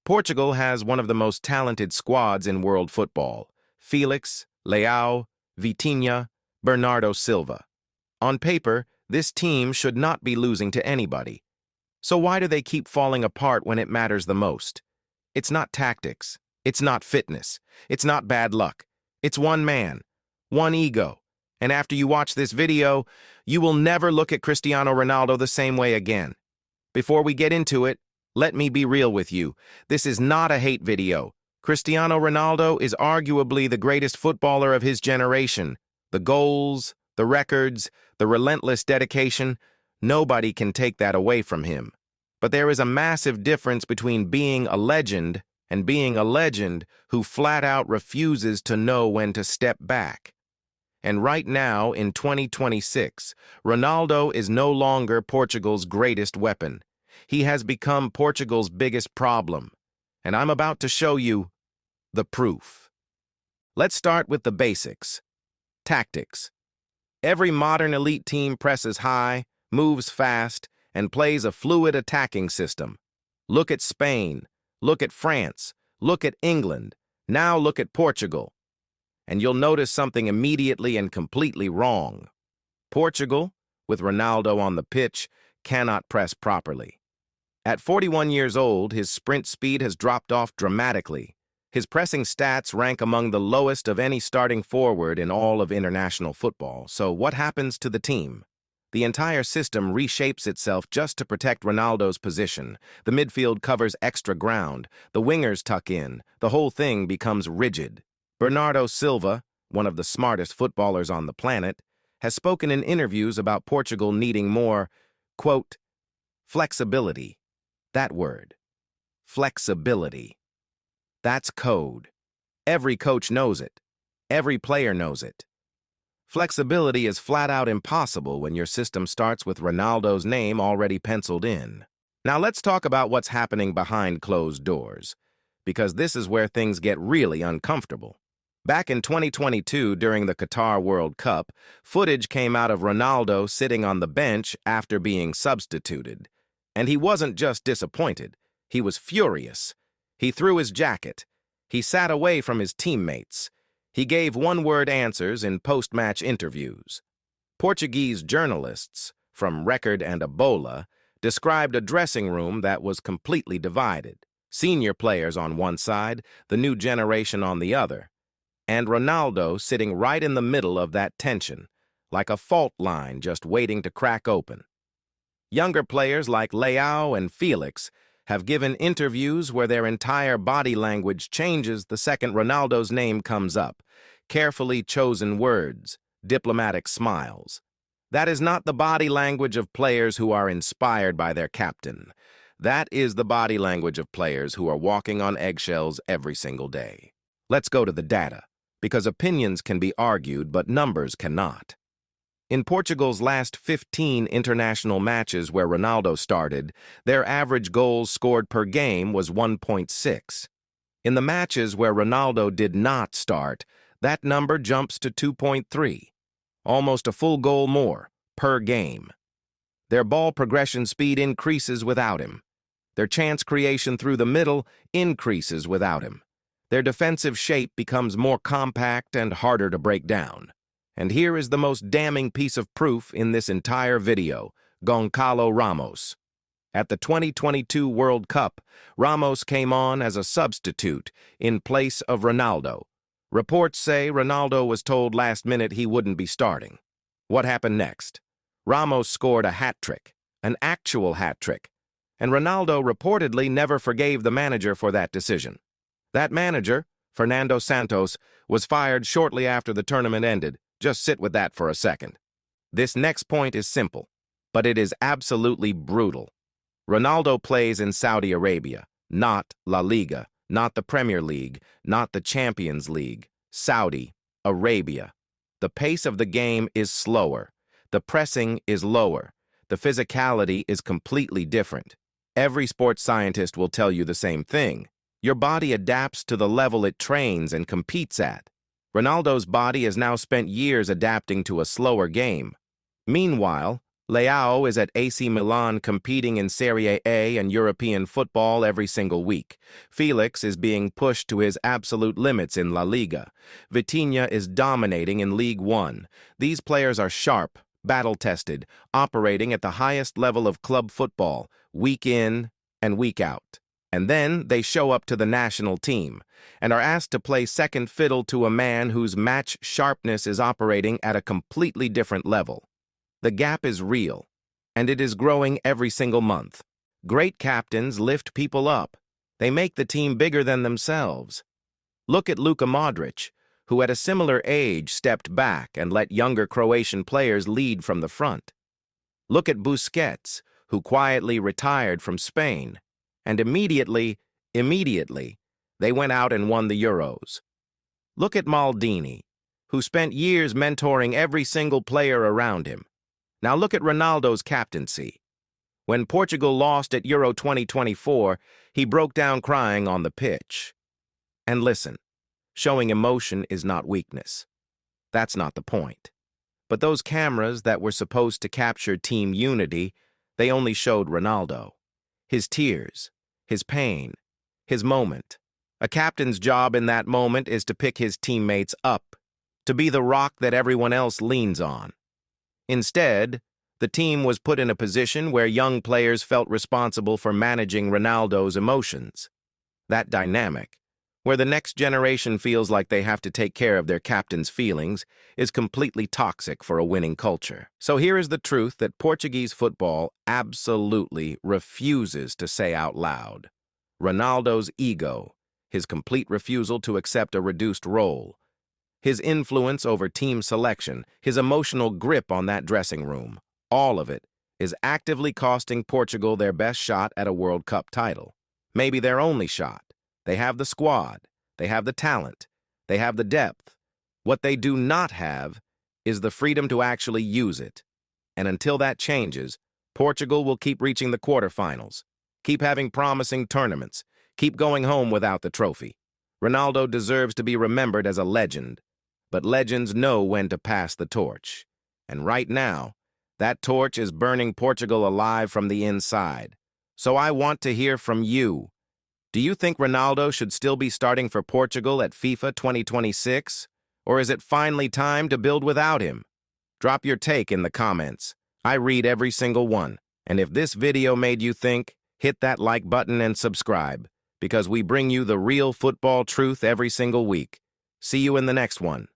Portugal has one of the most talented squads in world football: Felix, Leao, Vitinha, Bernardo Silva. On paper, this team should not be losing to anybody. So why do they keep falling apart when it matters the most? It's not tactics. It's not fitness. It's not bad luck. It's one man, one ego. And after you watch this video, you will never look at Cristiano Ronaldo the same way again. Before we get into it, let me be real with you. This is not a hate video. Cristiano Ronaldo is arguably the greatest footballer of his generation. The goals, the records, the relentless dedication, nobody can take that away from him. But there is a massive difference between being a legend and being a legend who flat out refuses to know when to step back. And right now, in 2026, Ronaldo is no longer Portugal's greatest weapon. He has become Portugal's biggest problem. And I'm about to show you the proof. Let's start with the basics. Tactics. Every modern elite team presses high, moves fast, and plays a fluid attacking system. Look at Spain, look at France, look at England, now look at Portugal. And you'll notice something immediately and completely wrong. Portugal, with Ronaldo on the pitch, cannot press properly. At 41 years old, his sprint speed has dropped off dramatically. His pressing stats rank among the lowest of any starting forward in all of international football. So what happens to the team? The entire system reshapes itself just to protect Ronaldo's position. The midfield covers extra ground. The wingers tuck in. The whole thing becomes rigid. Bernardo Silva, one of the smartest footballers on the planet, has spoken in interviews about Portugal needing more, quote, flexibility. That word. Flexibility. That's code. Every coach knows it. Every player knows it. Flexibility is flat out impossible when your system starts with Ronaldo's name already penciled in. Now let's talk about what's happening behind closed doors, because this is where things get really uncomfortable. Back in 2022, during the Qatar World Cup, footage came out of Ronaldo sitting on the bench after being substituted. And he wasn't just disappointed, he was furious. He threw his jacket. He sat away from his teammates. He gave one-word answers in post-match interviews. Portuguese journalists, from Record and Ebola, described a dressing room that was completely divided. Senior players on one side, the new generation on the other. And Ronaldo sitting right in the middle of that tension, like a fault line just waiting to crack open. Younger players like Leao and Felix have given interviews where their entire body language changes the second Ronaldo's name comes up. Carefully chosen words, diplomatic smiles. That is not the body language of players who are inspired by their captain. That is the body language of players who are walking on eggshells every single day. Let's go to the data, because opinions can be argued, but numbers cannot. In Portugal's last 15 international matches where Ronaldo started, their average goals scored per game was 1.6. In the matches where Ronaldo did not start, that number jumps to 2.3, almost a full goal more per game. Their ball progression speed increases without him. Their chance creation through the middle increases without him. Their defensive shape becomes more compact and harder to break down. And here is the most damning piece of proof in this entire video: Goncalo Ramos. At the 2022 World Cup, Ramos came on as a substitute in place of Ronaldo. Reports say Ronaldo was told last minute he wouldn't be starting. What happened next? Ramos scored a hat-trick, an actual hat-trick, and Ronaldo reportedly never forgave the manager for that decision. That manager, Fernando Santos, was fired shortly after the tournament ended. Just sit with that for a second. This next point is simple, but it is absolutely brutal. Ronaldo plays in Saudi Arabia, not La Liga, not the Premier League, not the Champions League. Saudi Arabia. The pace of the game is slower. The pressing is lower. The physicality is completely different. Every sports scientist will tell you the same thing. Your body adapts to the level it trains and competes at. Ronaldo's body has now spent years adapting to a slower game. Meanwhile, Leao is at AC Milan competing in Serie A and European football every single week. Felix is being pushed to his absolute limits in La Liga. Vitinha is dominating in League One. These players are sharp, battle-tested, operating at the highest level of club football, week in and week out. And then they show up to the national team and are asked to play second fiddle to a man whose match sharpness is operating at a completely different level. The gap is real, and it is growing every single month. Great captains lift people up. They make the team bigger than themselves. Look at Luka Modric, who at a similar age stepped back and let younger Croatian players lead from the front. Look at Busquets, who quietly retired from Spain, and immediately, they went out and won the Euros. Look at Maldini, who spent years mentoring every single player around him. Now look at Ronaldo's captaincy. When Portugal lost at Euro 2024, he broke down crying on the pitch. And listen, showing emotion is not weakness. That's not the point. But those cameras that were supposed to capture team unity, they only showed Ronaldo. His tears, his pain, his moment. A captain's job in that moment is to pick his teammates up, to be the rock that everyone else leans on. Instead, the team was put in a position where young players felt responsible for managing Ronaldo's emotions. That dynamic, where the next generation feels like they have to take care of their captain's feelings, is completely toxic for a winning culture. So here is the truth that Portuguese football absolutely refuses to say out loud. Ronaldo's ego, his complete refusal to accept a reduced role, his influence over team selection, his emotional grip on that dressing room, all of it is actively costing Portugal their best shot at a World Cup title. Maybe their only shot. They have the squad, they have the talent, they have the depth. What they do not have is the freedom to actually use it. And until that changes, Portugal will keep reaching the quarterfinals, keep having promising tournaments, keep going home without the trophy. Ronaldo deserves to be remembered as a legend, but legends know when to pass the torch. And right now, that torch is burning Portugal alive from the inside. So I want to hear from you. Do you think Ronaldo should still be starting for Portugal at FIFA 2026? Or is it finally time to build without him? Drop your take in the comments. I read every single one. And if this video made you think, hit that like button and subscribe, because we bring you the real football truth every single week. See you in the next one.